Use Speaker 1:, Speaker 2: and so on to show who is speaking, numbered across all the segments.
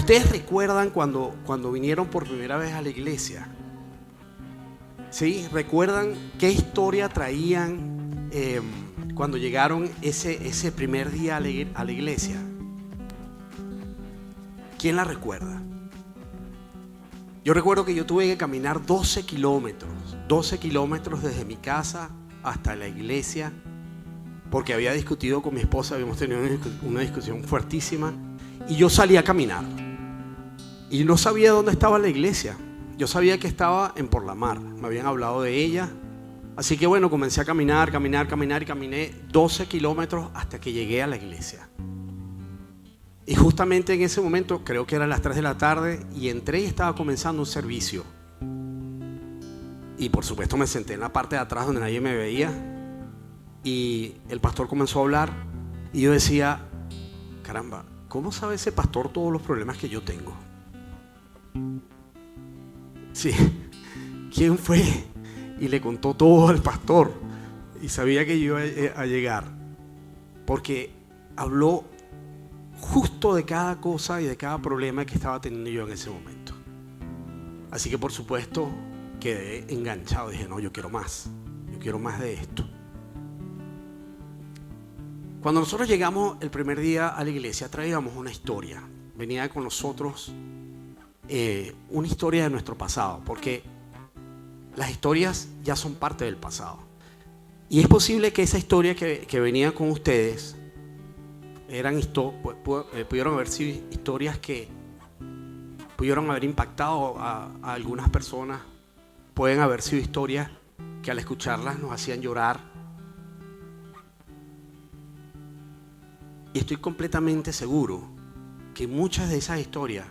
Speaker 1: ustedes recuerdan cuando vinieron por primera vez a la iglesia, ¿sí? ¿Recuerdan qué historia traían cuando llegaron ese primer día a la iglesia? ¿Quién la recuerda? Yo recuerdo que yo tuve que caminar 12 kilómetros desde mi casa hasta la iglesia, porque había discutido con mi esposa, habíamos tenido una discusión fuertísima, y yo salí a caminar. Y no sabía dónde estaba la iglesia. Yo sabía que estaba en Por la Mar, me habían hablado de ella. Así que bueno, comencé a caminar y caminé 12 kilómetros hasta que llegué a la iglesia. Y justamente en ese momento, creo que eran las 3 de la tarde, y entré y estaba comenzando un servicio. Y por supuesto me senté en la parte de atrás donde nadie me veía, y el pastor comenzó a hablar, y yo decía, caramba, ¿cómo sabe ese pastor todos los problemas que yo tengo? Sí, ¿quién fue? Y le contó todo al pastor, y sabía que yo iba a llegar, porque habló justo de cada cosa y de cada problema que estaba teniendo yo en ese momento. Así que por supuesto quedé enganchado. Dije, no, yo quiero más de esto. Cuando nosotros llegamos el primer día a la iglesia, traíamos una historia. Venía con nosotros una historia de nuestro pasado, porque las historias ya son parte del pasado. Y es posible que esa historia que venía con ustedes pudieron haber sido historias que pudieron haber impactado a algunas personas. Pueden haber sido historias que al escucharlas nos hacían llorar. Y estoy completamente seguro que muchas de esas historias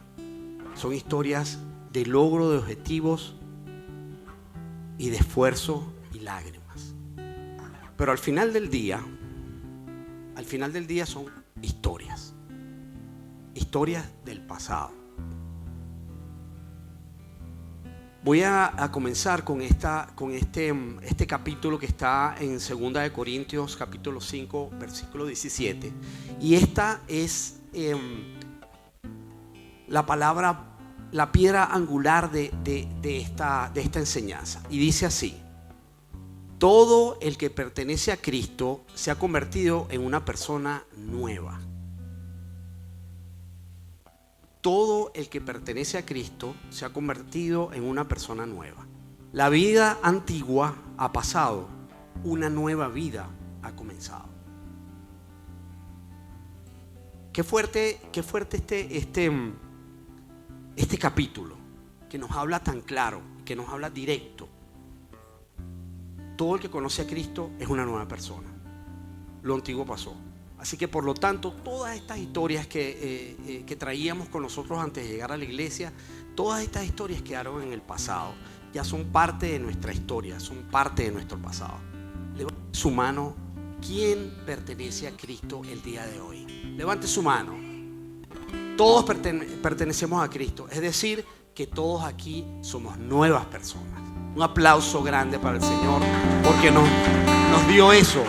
Speaker 1: son historias de logro de objetivos y de esfuerzo y lágrimas. Pero al final del día son historias del pasado. Voy a comenzar con este capítulo que está en 2 de Corintios capítulo 5 versículo 17, y esta es la piedra angular de esta enseñanza, y dice así: todo el que pertenece a Cristo se ha convertido en una persona nueva. Todo el que pertenece a Cristo se ha convertido en una persona nueva. La vida antigua ha pasado, una nueva vida ha comenzado. Qué fuerte este capítulo, que nos habla tan claro, que nos habla directo. Todo el que conoce a Cristo es una nueva persona. Lo antiguo pasó. Así que por lo tanto, todas estas historias que traíamos con nosotros antes de llegar a la iglesia, todas estas historias quedaron en el pasado. Ya son parte de nuestra historia, son parte de nuestro pasado. Levante su mano. ¿Quién pertenece a Cristo el día de hoy? Levante su mano. Todos pertenecemos a Cristo. Es decir, que todos aquí somos nuevas personas. Un aplauso grande para el Señor, porque nos dio eso.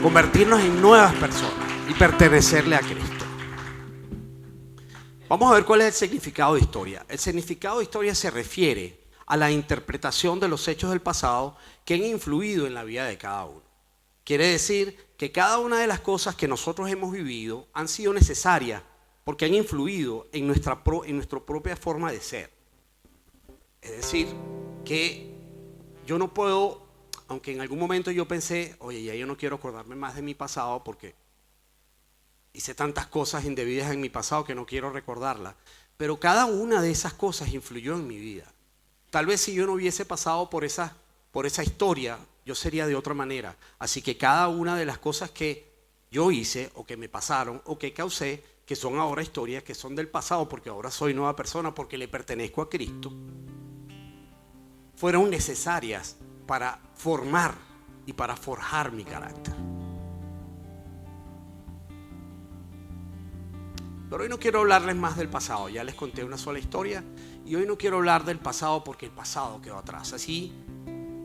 Speaker 1: Convertirnos en nuevas personas y pertenecerle a Cristo. Vamos a ver cuál es el significado de historia. El significado de historia se refiere a la interpretación de los hechos del pasado que han influido en la vida de cada uno. Quiere decir que cada una de las cosas que nosotros hemos vivido han sido necesarias porque han influido en nuestra propia forma de ser. Es decir, que yo no puedo, aunque en algún momento yo pensé, oye, ya yo no quiero acordarme más de mi pasado porque hice tantas cosas indebidas en mi pasado que no quiero recordarlas. Pero cada una de esas cosas influyó en mi vida. Tal vez si yo no hubiese pasado por esa historia, yo sería de otra manera. Así que cada una de las cosas que yo hice o que me pasaron o que causé, que son ahora historias que son del pasado porque ahora soy nueva persona, porque le pertenezco a Cristo, fueron necesarias para formar y para forjar mi carácter. Pero hoy no quiero hablarles más del pasado. Ya les conté una sola historia y hoy no quiero hablar del pasado porque el pasado quedó atrás. Así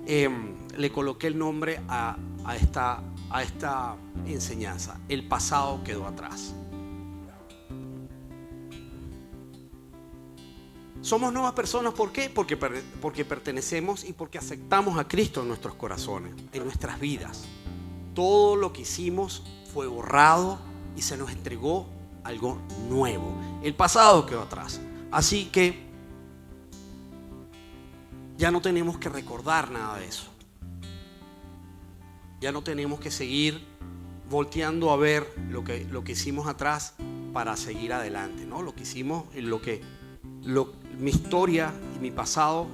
Speaker 1: le coloqué el nombre a esta enseñanza: el pasado quedó atrás. Somos nuevas personas, ¿por qué? Porque pertenecemos y porque aceptamos a Cristo en nuestros corazones, en nuestras vidas. Todo lo que hicimos fue borrado y se nos entregó algo nuevo. El pasado quedó atrás. Así que ya no tenemos que recordar nada de eso. Ya no tenemos que seguir volteando a ver lo que hicimos atrás para seguir adelante, ¿no? Lo que hicimos, mi historia y mi pasado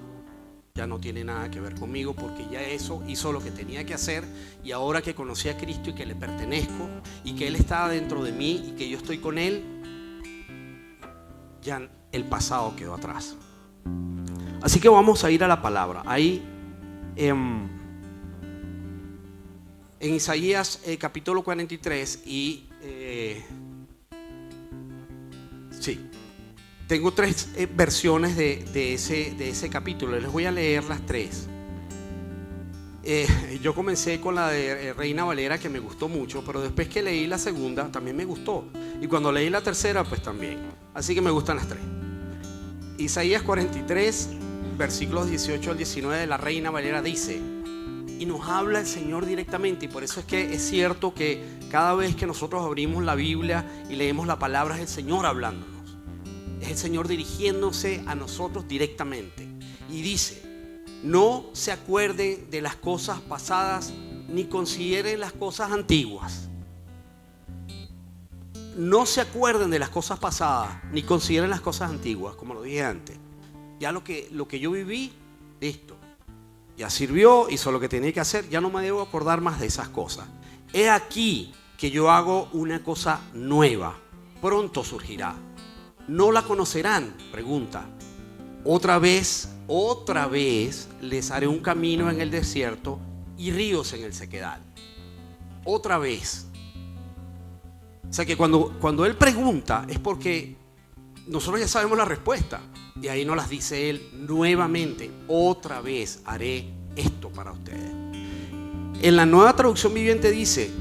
Speaker 1: ya no tiene nada que ver conmigo, porque ya eso hizo lo que tenía que hacer, y ahora que conocí a Cristo y que le pertenezco y que Él está dentro de mí y que yo estoy con Él, ya el pasado quedó atrás. Así que vamos a ir a la palabra. Ahí en Isaías capítulo 43 tengo tres versiones de ese capítulo. Les voy a leer las tres. Yo comencé con la de Reina Valera, que me gustó mucho, pero después que leí la segunda también me gustó, y cuando leí la tercera pues también. Así que me gustan las tres. Isaías 43 versículos 18 al 19 de la Reina Valera dice, y nos habla el Señor directamente, y por eso es que es cierto que cada vez que nosotros abrimos la Biblia y leemos la palabra, es el Señor hablándonos, es el Señor dirigiéndose a nosotros directamente. Y dice: no se acuerden de las cosas pasadas, ni consideren las cosas antiguas. No se acuerden de las cosas pasadas, ni consideren las cosas antiguas. Como lo dije antes, ya lo que yo viví, listo, ya sirvió, hizo lo que tenía que hacer, ya no me debo acordar más de esas cosas. He aquí que yo hago una cosa nueva, pronto surgirá. ¿No la conocerán? Pregunta. Otra vez les haré un camino en el desierto y ríos en el sequedal. Otra vez. O sea que cuando Él pregunta es porque nosotros ya sabemos la respuesta. Y ahí nos las dice Él nuevamente. Otra vez haré esto para ustedes. En la Nueva Traducción Viviente dice: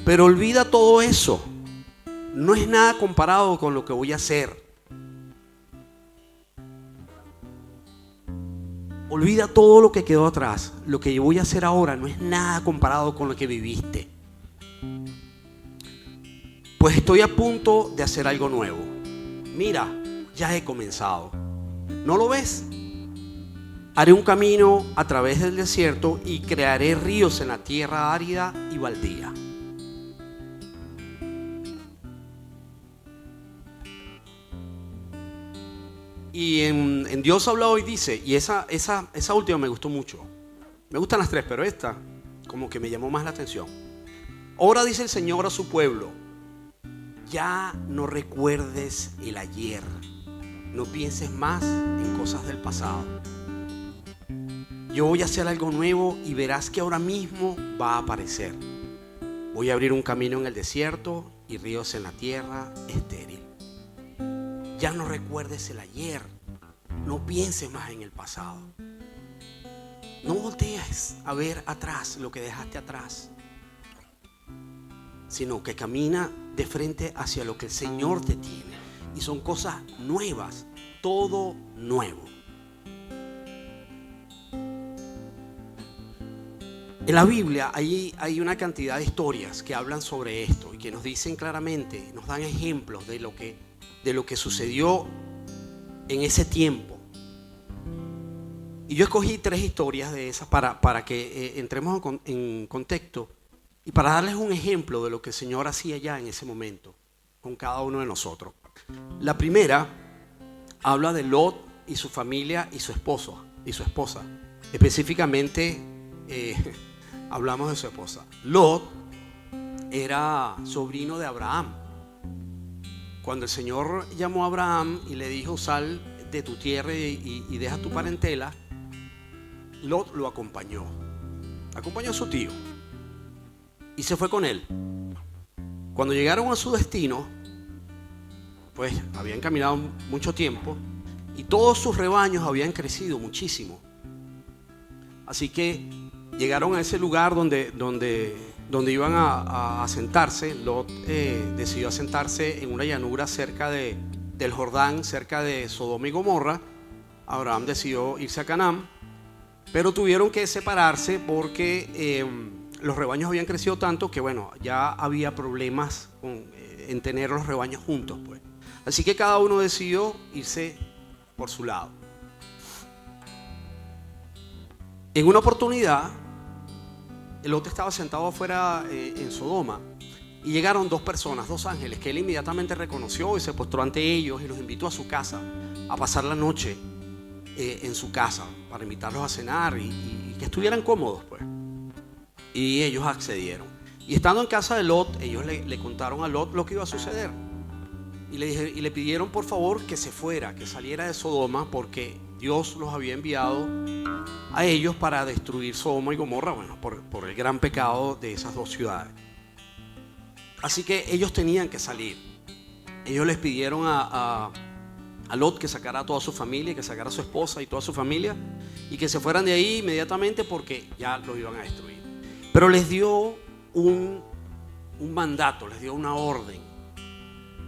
Speaker 1: pero olvida todo eso. No es nada comparado con lo que voy a hacer. Olvida todo lo que quedó atrás. Lo que yo voy a hacer ahora no es nada comparado con lo que viviste. Pues estoy a punto de hacer algo nuevo. Mira, ya he comenzado. ¿No lo ves? Haré un camino a través del desierto y crearé ríos en la tierra árida y baldía. Y en Dios habla hoy dice, y esa última me gustó mucho. Me gustan las tres, pero esta como que me llamó más la atención. Ahora dice el Señor a su pueblo: ya no recuerdes el ayer, no pienses más en cosas del pasado. Yo voy a hacer algo nuevo y verás que ahora mismo va a aparecer. Voy a abrir un camino en el desierto y ríos en la tierra estéril. Ya no recuerdes el ayer, no pienses más en el pasado. No voltees a ver atrás lo que dejaste atrás, sino que camina de frente hacia lo que el Señor te tiene. Y son cosas nuevas, todo nuevo. En la Biblia hay una cantidad de historias que hablan sobre esto y que nos dicen claramente, nos dan ejemplos de lo que sucedió en ese tiempo. Y yo escogí tres historias de esas para que entremos en contexto y para darles un ejemplo de lo que el Señor hacía ya en ese momento con cada uno de nosotros. La primera habla de Lot y su familia y su esposa. Específicamente hablamos de su esposa. Lot era sobrino de Abraham. Cuando el Señor llamó a Abraham y le dijo: sal de tu tierra y deja tu parentela, Lot lo acompañó a su tío y se fue con él. Cuando llegaron a su destino, pues habían caminado mucho tiempo y todos sus rebaños habían crecido muchísimo. Así que llegaron a ese lugar donde iban a asentarse. Lot decidió asentarse en una llanura cerca de del Jordán, cerca de Sodoma y Gomorra, Abraham decidió irse a Canaán, pero tuvieron que separarse porque los rebaños habían crecido tanto que, bueno, ya había problemas en tener los rebaños juntos, pues. Así que cada uno decidió irse por su lado. En una oportunidad, Lot estaba sentado afuera en Sodoma y llegaron dos personas, dos ángeles, que él inmediatamente reconoció y se postró ante ellos y los invitó a su casa a pasar la noche en su casa para invitarlos a cenar y que estuvieran cómodos, pues. Y ellos accedieron. Y estando en casa de Lot, ellos le contaron a Lot lo que iba a suceder. Y le pidieron por favor que se fuera, que saliera de Sodoma, porque Dios los había enviado a ellos para destruir Sodoma y Gomorra, bueno, por el gran pecado de esas dos ciudades. Así que ellos tenían que salir. Ellos les pidieron a Lot que sacara a toda su familia, que sacara a su esposa y toda su familia, y que se fueran de ahí inmediatamente porque ya los iban a destruir. Pero les dio un mandato, les dio una orden.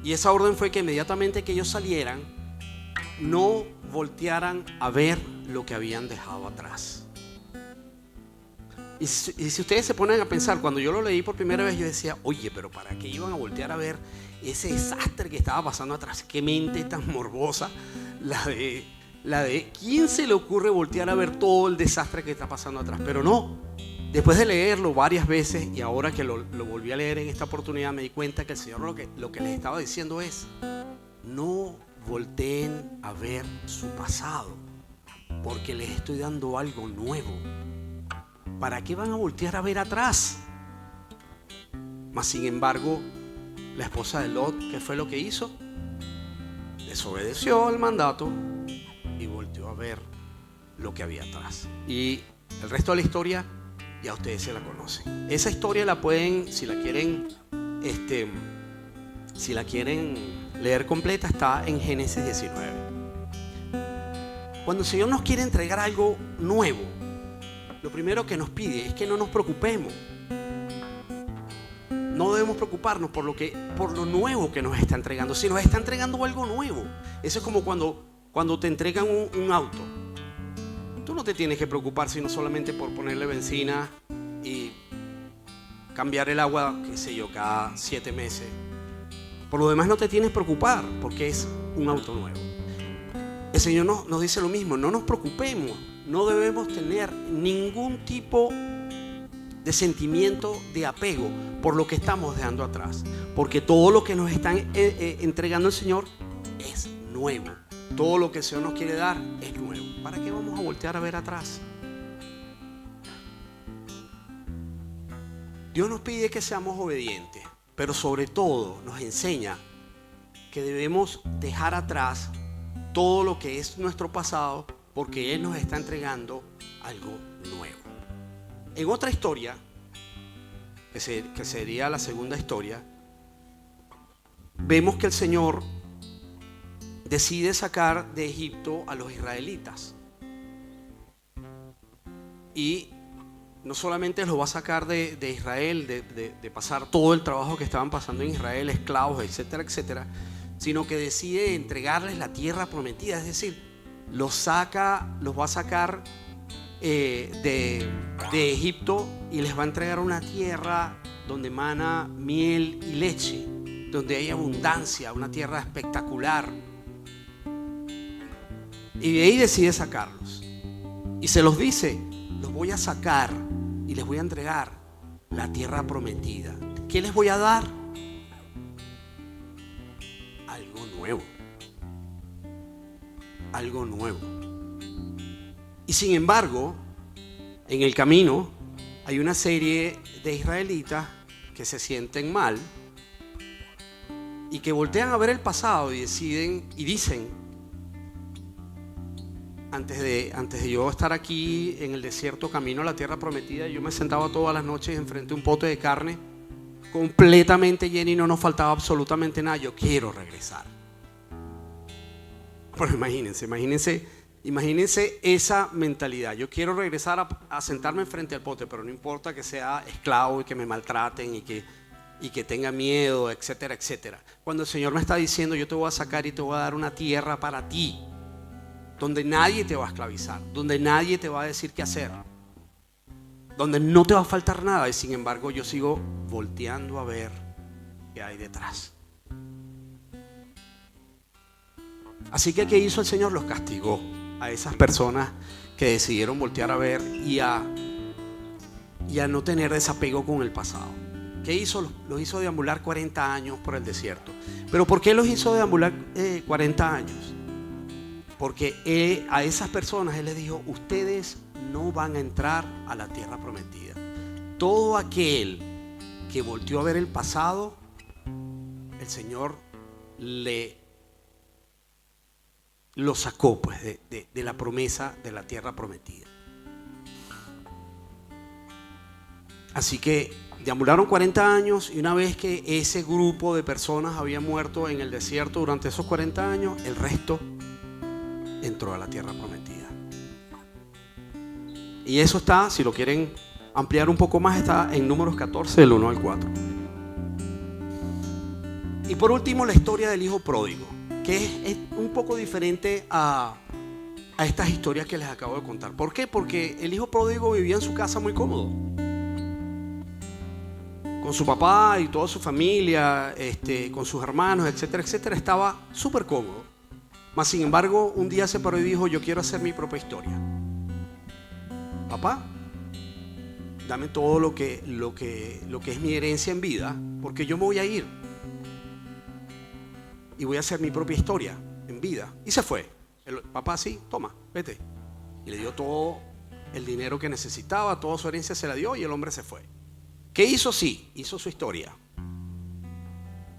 Speaker 1: Y esa orden fue que inmediatamente que ellos salieran, no voltearan a ver lo que habían dejado atrás. Y si ustedes se ponen a pensar, cuando yo lo leí por primera vez, yo decía, oye, pero ¿para qué iban a voltear a ver ese desastre que estaba pasando atrás? Qué mente tan morbosa la de ¿quién se le ocurre voltear a ver todo el desastre que está pasando atrás? Pero no, después de leerlo varias veces y ahora que lo volví a leer en esta oportunidad, me di cuenta que el Señor lo que les estaba diciendo es: no volteen a ver su pasado, porque les estoy dando algo nuevo. ¿Para qué van a voltear a ver atrás? Mas sin embargo, la esposa de Lot, ¿qué fue lo que hizo? Desobedeció el mandato y volteó a ver lo que había atrás. Y el resto de la historia ya ustedes se la conocen. Esa historia la pueden, si la quieren leer completa, está en Génesis 19. Cuando el Señor nos quiere entregar algo nuevo, lo primero que nos pide es que no nos preocupemos. No debemos preocuparnos por lo nuevo que nos está entregando. Si nos está entregando algo nuevo, eso es como cuando te entregan un auto. Tú no te tienes que preocupar sino solamente por ponerle benzina y cambiar el agua, qué sé yo, cada 7 meses. Por lo demás no te tienes que preocupar porque es un auto nuevo. El Señor nos dice lo mismo, no nos preocupemos, no debemos tener ningún tipo de sentimiento de apego por lo que estamos dejando atrás, porque todo lo que nos están entregando el Señor es nuevo. Todo lo que el Señor nos quiere dar es nuevo. ¿Para qué vamos a voltear a ver atrás? Dios nos pide que seamos obedientes, pero sobre todo nos enseña que debemos dejar atrás todo lo que es nuestro pasado, porque Él nos está entregando algo nuevo. En otra historia, que sería la segunda historia, vemos que el Señor decide sacar de Egipto a los israelitas. Y no solamente los va a sacar de Israel, de pasar todo el trabajo que estaban pasando en Israel, esclavos, etcétera, etcétera, sino que decide entregarles la tierra prometida. Es decir, los va a sacar de Egipto y les va a entregar una tierra donde mana miel y leche, donde hay abundancia, una tierra espectacular. Y de ahí decide sacarlos. Y se los dice: los voy a sacar y les voy a entregar la tierra prometida. ¿Qué les voy a dar? Algo nuevo. Algo nuevo. Y sin embargo, en el camino hay una serie de israelitas que se sienten mal y que voltean a ver el pasado y deciden y dicen: antes de yo estar aquí en el desierto camino a la tierra prometida, yo me sentaba todas las noches enfrente a un pote de carne completamente lleno y no nos faltaba absolutamente nada. Yo quiero regresar. Pero imagínense esa mentalidad. Yo quiero regresar a sentarme frente al pote, pero no importa que sea esclavo y que me maltraten y que y que tenga miedo, etcétera, etcétera. Cuando el Señor me está diciendo, yo te voy a sacar y te voy a dar una tierra para ti, donde nadie te va a esclavizar, donde nadie te va a decir qué hacer, donde no te va a faltar nada, y sin embargo yo sigo volteando a ver qué hay detrás. Así que ¿qué hizo el Señor? Los castigó a esas personas que decidieron voltear a ver y a no tener desapego con el pasado. ¿Qué hizo? Los hizo deambular 40 años por el desierto. ¿Pero por qué los hizo deambular 40 años? Porque a esas personas Él les dijo, ustedes no van a entrar a la tierra prometida. Todo aquel que volteó a ver el pasado, el Señor lo sacó pues de la promesa de la tierra prometida. Así que deambularon 40 años, y una vez que ese grupo de personas había muerto en el desierto durante esos 40 años, el resto entró a la tierra prometida. Y eso está, si lo quieren ampliar un poco más, está en Números 14 del 1 al 4. Y por último, la historia del hijo pródigo, que es un poco diferente a estas historias que les acabo de contar. ¿Por qué? Porque el hijo pródigo vivía en su casa muy cómodo, con su papá y toda su familia, con sus hermanos, etcétera, etcétera. Estaba súper cómodo. Mas sin embargo, un día se paró y dijo, yo quiero hacer mi propia historia. Papá, dame todo lo que es mi herencia en vida, porque yo me voy a ir y voy a hacer mi propia historia en vida. Y se fue. El papá, sí, toma, vete. Y le dio todo el dinero que necesitaba, toda su herencia se la dio, y el hombre se fue. ¿Qué hizo? Sí, hizo su historia,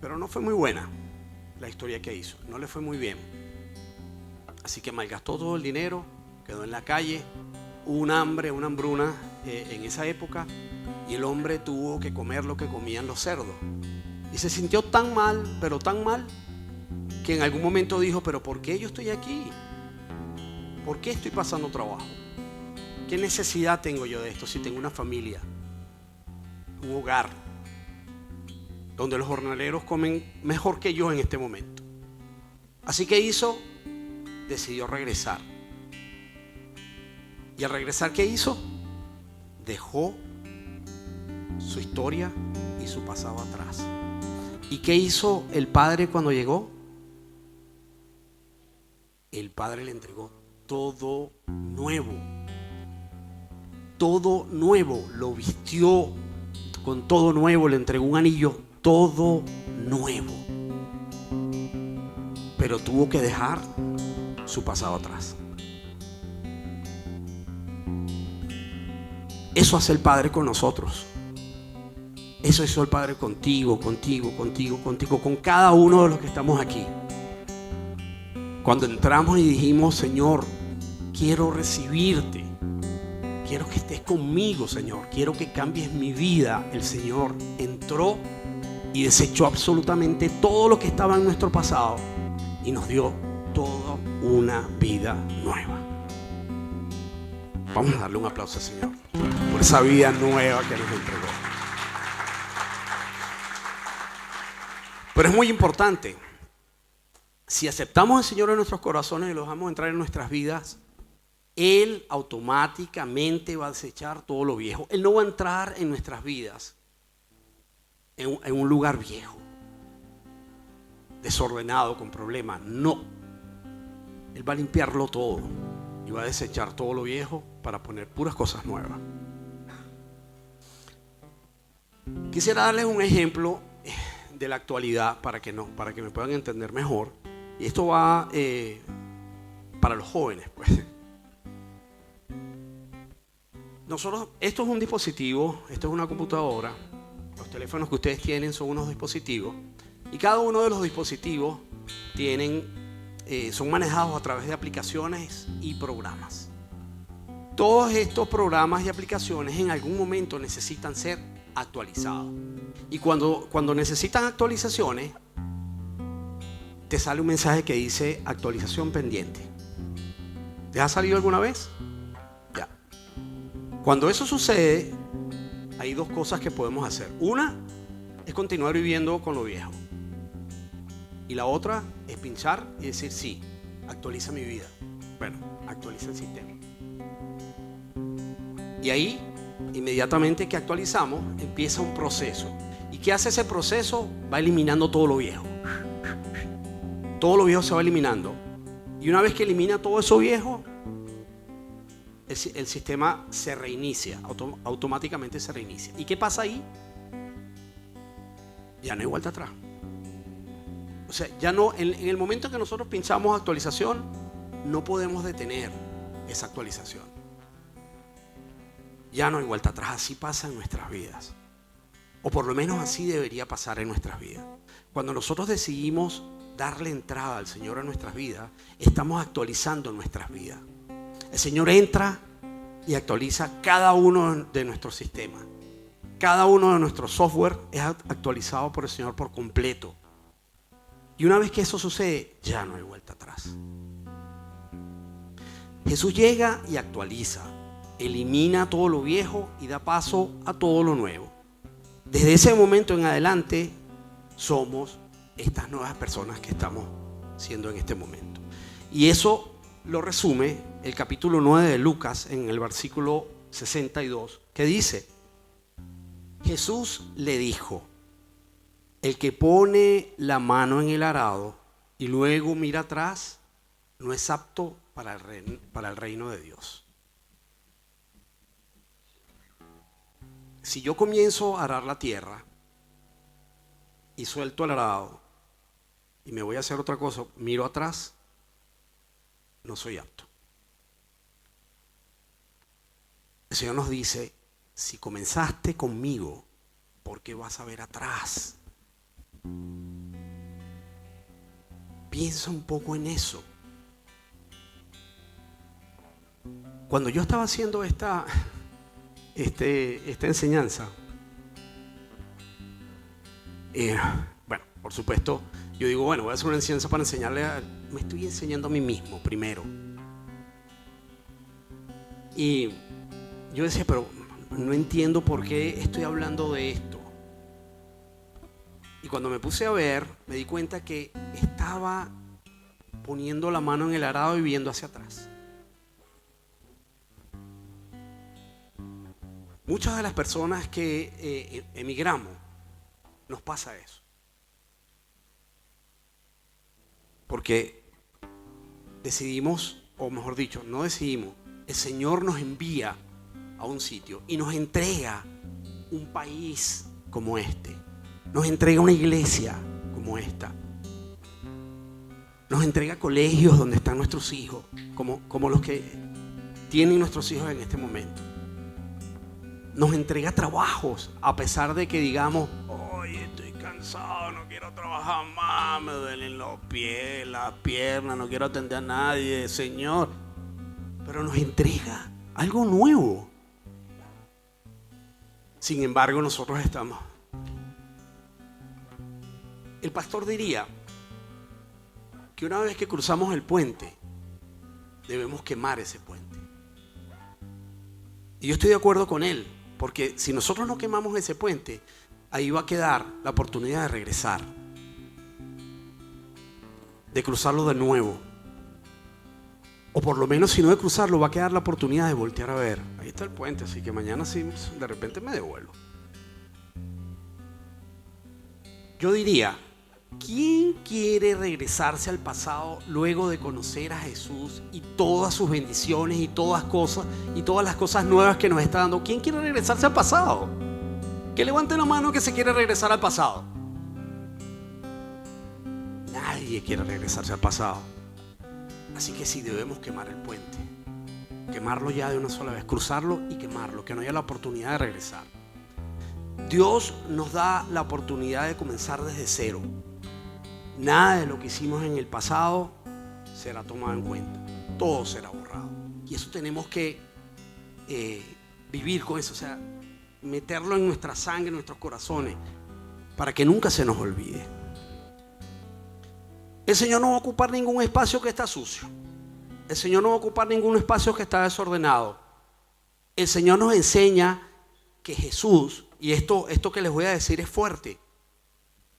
Speaker 1: pero no fue muy buena la historia que hizo, no le fue muy bien. Así que malgastó todo el dinero, quedó en la calle, hubo un hambre, una hambruna en esa época, y el hombre tuvo que comer lo que comían los cerdos. Y se sintió tan mal, pero tan mal, que en algún momento dijo, pero ¿por qué yo estoy aquí? ¿Por qué estoy pasando trabajo? ¿Qué necesidad tengo yo de esto si tengo una familia? Un hogar donde los jornaleros comen mejor que yo en este momento. Así que hizo, decidió regresar. Y al regresar, ¿qué hizo? Dejó su historia y su pasado atrás. ¿Y qué hizo el padre cuando llegó? El padre le entregó todo nuevo. Todo nuevo, lo vistió con todo nuevo, le entregó un anillo todo nuevo. Pero tuvo que dejar su pasado atrás. Eso hace el Padre con nosotros. Eso hizo el Padre contigo, con cada uno de los que estamos aquí. Cuando entramos y dijimos, Señor, quiero recibirte. Quiero que estés conmigo, Señor. Quiero que cambies mi vida. El Señor entró y desechó absolutamente todo lo que estaba en nuestro pasado y nos dio toda una vida nueva. Vamos a darle un aplauso al Señor por esa vida nueva que nos entregó. Pero es muy importante. Si aceptamos al Señor en nuestros corazones y lo dejamos entrar en nuestras vidas, Él automáticamente va a desechar todo lo viejo. Él no va a entrar en nuestras vidas en un lugar viejo, desordenado, con problemas. No. Él va a limpiarlo todo y va a desechar todo lo viejo para poner puras cosas nuevas. Quisiera darles un ejemplo de la actualidad para que me puedan entender mejor. Y esto va para los jóvenes, pues. Esto es un dispositivo, esto es una computadora. Los teléfonos que ustedes tienen son unos dispositivos, y cada uno de los dispositivos son manejados a través de aplicaciones y programas. Todos estos programas y aplicaciones en algún momento necesitan ser actualizados. Y cuando necesitan actualizaciones, te sale un mensaje que dice actualización pendiente. ¿Te ha salido alguna vez? Ya. Cuando eso sucede, hay dos cosas que podemos hacer. Una, es continuar viviendo con lo viejo. Y la otra es pinchar y decir, sí, actualiza mi vida. Bueno, actualiza el sistema. Y ahí, inmediatamente que actualizamos, empieza un proceso. ¿Y qué hace ese proceso? Va eliminando todo lo viejo. Todo lo viejo se va eliminando. Y una vez que elimina todo eso viejo, el sistema se reinicia, automáticamente se reinicia. ¿Y qué pasa ahí? Ya no hay vuelta atrás. O sea, ya no, en el momento en que nosotros pinchamos actualización, no podemos detener esa actualización. Ya no hay vuelta atrás. Así pasa en nuestras vidas. O por lo menos así debería pasar en nuestras vidas. Cuando nosotros decidimos darle entrada al Señor a nuestras vidas, estamos actualizando nuestras vidas. El Señor entra y actualiza cada uno de nuestros sistemas. Cada uno de nuestros software es actualizado por el Señor por completo. Y una vez que eso sucede, ya no hay vuelta atrás. Jesús llega y actualiza, elimina todo lo viejo y da paso a todo lo nuevo. Desde ese momento en adelante somos estas nuevas personas que estamos siendo en este momento. Y eso lo resume el capítulo 9 de Lucas en el versículo 62, que dice: Jesús le dijo: el que pone la mano en el arado y luego mira atrás no es apto para el reino de Dios. Si yo comienzo a arar la tierra y suelto el arado y me voy a hacer otra cosa, miro atrás, no soy apto. El Señor nos dice: si comenzaste conmigo, ¿por qué vas a ver atrás? Piensa un poco en eso. Cuando yo estaba haciendo esta enseñanza, bueno, por supuesto, yo digo, bueno, voy a hacer una enseñanza para enseñarle me estoy enseñando a mí mismo primero. Y yo decía, pero no entiendo por qué estoy hablando de esto. Y cuando me puse a ver, me di cuenta que estaba poniendo la mano en el arado y viendo hacia atrás. Muchas de las personas que emigramos, nos pasa eso. Porque decidimos, o mejor dicho, no decidimos, el Señor nos envía a un sitio y nos entrega un país como este. Nos entrega una iglesia como esta. Nos entrega colegios donde están nuestros hijos, como los que tienen nuestros hijos en este momento. Nos entrega trabajos, a pesar de que digamos, oye, estoy cansado, no quiero trabajar más, me duelen los pies, las piernas, no quiero atender a nadie, Señor. Pero nos entrega algo nuevo. Sin embargo, nosotros estamos. El pastor diría que una vez que cruzamos el puente, debemos quemar ese puente. Y yo estoy de acuerdo con él, porque si nosotros no quemamos ese puente, ahí va a quedar la oportunidad de regresar, de cruzarlo de nuevo. O por lo menos si no de cruzarlo, va a quedar la oportunidad de voltear a ver. Ahí está el puente, así que mañana sí, de repente me devuelvo. Yo diría, ¿quién quiere regresarse al pasado luego de conocer a Jesús y todas sus bendiciones y todas las cosas nuevas que nos está dando? ¿Quién quiere regresarse al pasado? Que levante la mano que se quiere regresar al pasado. Nadie quiere regresarse al pasado. Así que sí, debemos quemar el puente. Quemarlo ya de una sola vez, cruzarlo y quemarlo, que no haya la oportunidad de regresar. Dios nos da la oportunidad de comenzar desde cero. Nada de lo que hicimos en el pasado será tomado en cuenta. Todo será borrado. Y eso tenemos que vivir con eso, o sea, meterlo en nuestra sangre, en nuestros corazones, para que nunca se nos olvide. El Señor no va a ocupar ningún espacio que está sucio. El Señor no va a ocupar ningún espacio que está desordenado. El Señor nos enseña que Jesús, y esto que les voy a decir es fuerte,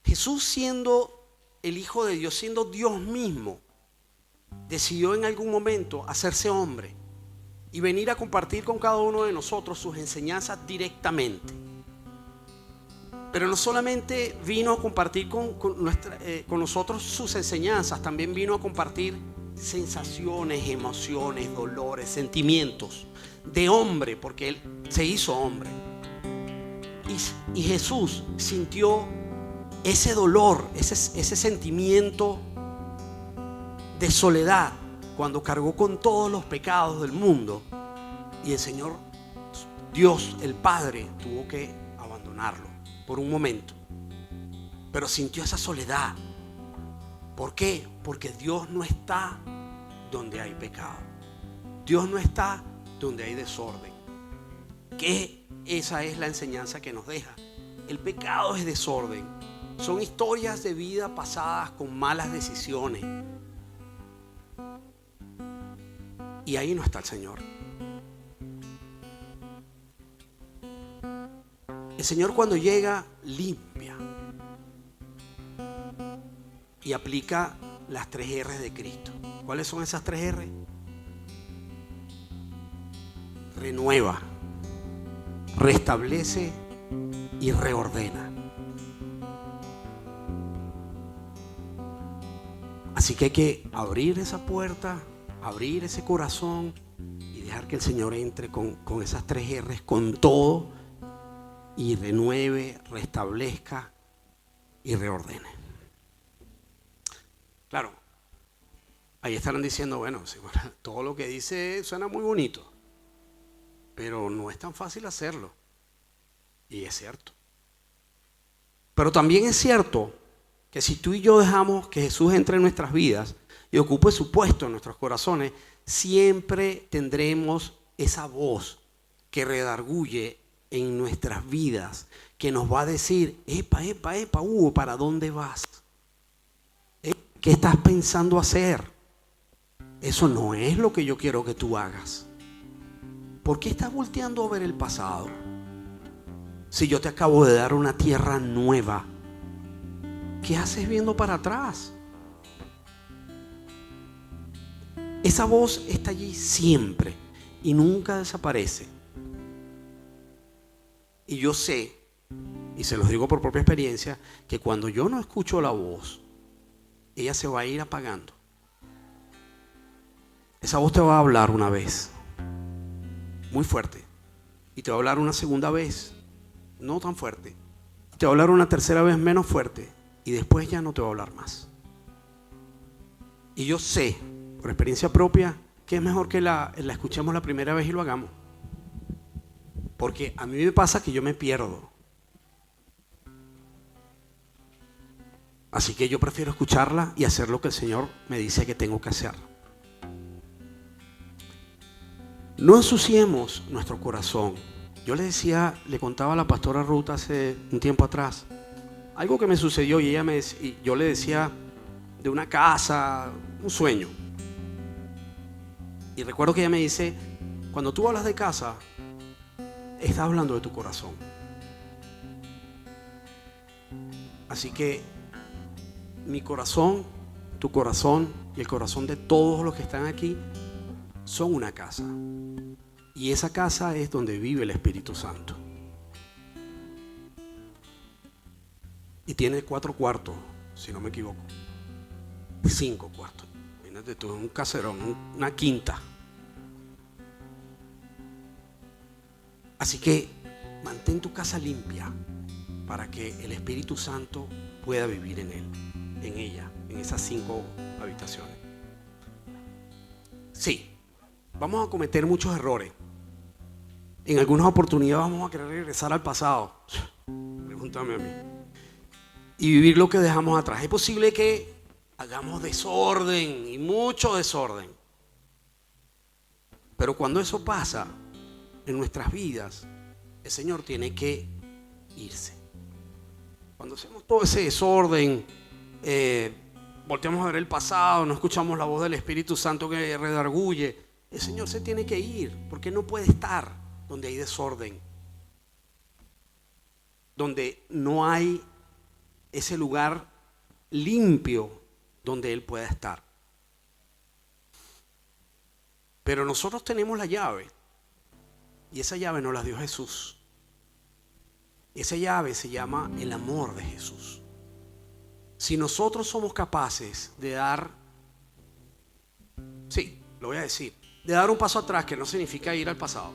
Speaker 1: Jesús, siendo el Hijo de Dios, siendo Dios mismo, decidió en algún momento hacerse hombre y venir a compartir con cada uno de nosotros sus enseñanzas directamente. Pero no solamente vino a compartir con nosotros sus enseñanzas, también vino a compartir sensaciones, emociones, dolores, sentimientos de hombre, porque Él se hizo hombre. Y Jesús sintió ese dolor, ese sentimiento de soledad cuando cargó con todos los pecados del mundo, y el Señor Dios, el Padre, tuvo que abandonarlo por un momento. Pero sintió esa soledad. ¿Por qué? Porque Dios no está donde hay pecado. Dios no está donde hay desorden. Que esa es la enseñanza que nos deja. El pecado es desorden. Son historias de vida pasadas con malas decisiones. Y ahí no está el Señor. El Señor, cuando llega, limpia y aplica las 3 R's de Cristo. ¿Cuáles son esas 3 R? Renueva, restablece y reordena. Así que hay que abrir esa puerta, abrir ese corazón y dejar que el Señor entre con esas 3 R's, con todo, y renueve, restablezca y reordene. Claro, ahí estarán diciendo, bueno, todo lo que dice suena muy bonito, pero no es tan fácil hacerlo. Y es cierto. Pero también es cierto que si tú y yo dejamos que Jesús entre en nuestras vidas y ocupe su puesto en nuestros corazones, siempre tendremos esa voz que redarguye en nuestras vidas, que nos va a decir: epa, Hugo, ¿para dónde vas? ¿Qué estás pensando hacer? Eso no es lo que yo quiero que tú hagas. ¿Por qué estás volteando a ver el pasado? Si yo te acabo de dar una tierra nueva, ¿qué haces viendo para atrás? Esa voz está allí siempre y nunca desaparece. Y yo sé, y se los digo por propia experiencia, que cuando yo no escucho la voz, ella se va a ir apagando. Esa voz te va a hablar una vez, muy fuerte, y te va a hablar una segunda vez, no tan fuerte, te va a hablar una tercera vez menos fuerte, y después ya no te va a hablar más. Y yo sé, por experiencia propia, que es mejor que la escuchemos la primera vez y lo hagamos. Porque a mí me pasa que yo me pierdo. Así que yo prefiero escucharla y hacer lo que el Señor me dice que tengo que hacer. No ensuciemos nuestro corazón. Yo le contaba a la pastora Ruth hace un tiempo atrás algo que me sucedió, y yo le decía de una casa, un sueño. Y recuerdo que ella me dice: cuando tú hablas de casa, estás hablando de tu corazón. Así que mi corazón, tu corazón y el corazón de todos los que están aquí son una casa. Y esa casa es donde vive el Espíritu Santo. Y tiene 4 cuartos, si no me equivoco. 5 cuartos. Imagínate tú, un caserón, una quinta. Así que mantén tu casa limpia para que el Espíritu Santo pueda vivir en él, en ella, en esas 5 habitaciones. Sí, vamos a cometer muchos errores. En algunas oportunidades vamos a querer regresar al pasado. Pregúntame a mí. Y vivir lo que dejamos atrás. Es posible que hagamos desorden, y mucho desorden. Pero cuando eso pasa en nuestras vidas, el Señor tiene que irse. Cuando hacemos todo ese desorden, volteamos a ver el pasado, no escuchamos la voz del Espíritu Santo que redarguye, el Señor se tiene que ir, porque no puede estar donde hay desorden, donde no hay ese lugar limpio donde Él pueda estar. Pero nosotros tenemos la llave, y esa llave nos la dio Jesús. Esa llave se llama el amor de Jesús. Si nosotros somos capaces de dar, sí, lo voy a decir, de dar un paso atrás, que no significa ir al pasado.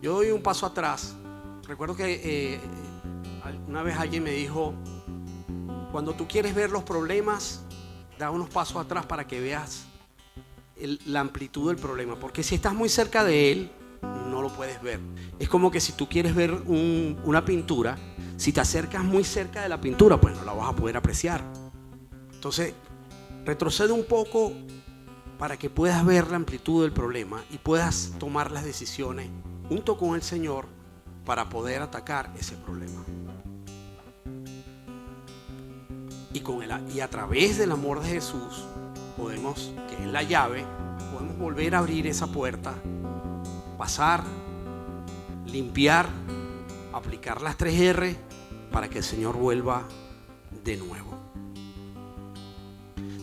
Speaker 1: Yo doy un paso atrás. Recuerdo que una vez alguien me dijo, cuando tú quieres ver los problemas, da unos pasos atrás para que veas la amplitud del problema. Porque si estás muy cerca de él, no lo puedes ver. Es como que si tú quieres ver una pintura, si te acercas muy cerca de la pintura, pues no la vas a poder apreciar. Entonces, retrocede un poco para que puedas ver la amplitud del problema y puedas tomar las decisiones junto con el Señor para poder atacar ese problema. Y a través del amor de Jesús podemos, que es la llave, podemos volver a abrir esa puerta, pasar, limpiar, aplicar las 3R para que el Señor vuelva de nuevo.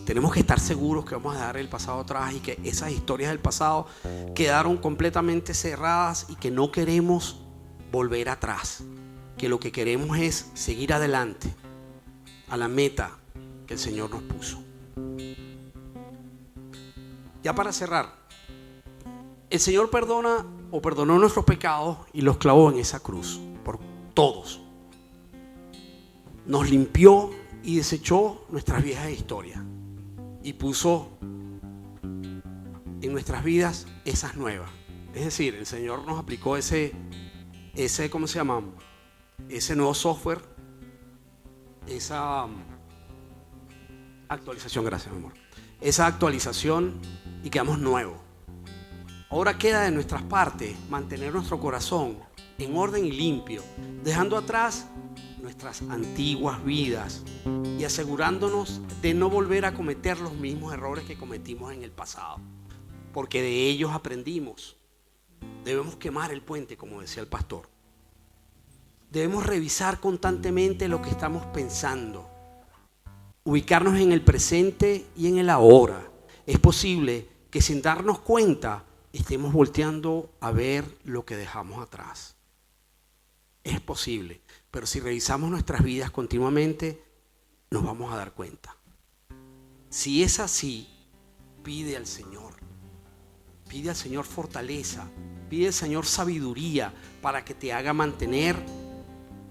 Speaker 1: Tenemos que estar seguros que vamos a dejar el pasado atrás y que esas historias del pasado quedaron completamente cerradas y que no queremos volver atrás, que lo que queremos es seguir adelante a la meta que el Señor nos puso. Ya para cerrar, el Señor perdonó nuestros pecados y los clavó en esa cruz por todos. Nos limpió y desechó nuestras viejas historias y puso en nuestras vidas esas nuevas. Es decir, el Señor nos aplicó ese ¿cómo se llama? Ese nuevo software, esa actualización, gracias, mi amor. Esa actualización y quedamos nuevos. Ahora queda de nuestras partes mantener nuestro corazón en orden y limpio, dejando atrás nuestras antiguas vidas y asegurándonos de no volver a cometer los mismos errores que cometimos en el pasado, porque de ellos aprendimos. Debemos quemar el puente, como decía el pastor. Debemos revisar constantemente lo que estamos pensando, ubicarnos en el presente y en el ahora. Es posible que sin darnos cuenta estemos volteando a ver lo que dejamos atrás. Es posible, pero si revisamos nuestras vidas continuamente, nos vamos a dar cuenta. Si es así, pide al Señor fortaleza, pide al Señor sabiduría para que te haga mantener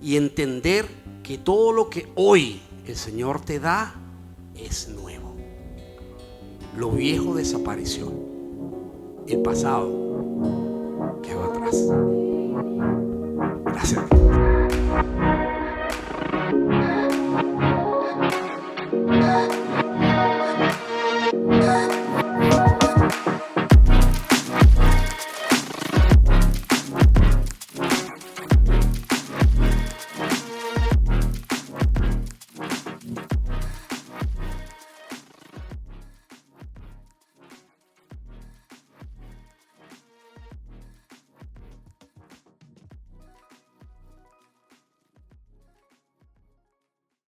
Speaker 1: y entender que todo lo que hoy el Señor te da es nuevo. Lo viejo desapareció, el pasado quedó atrás. Gracias.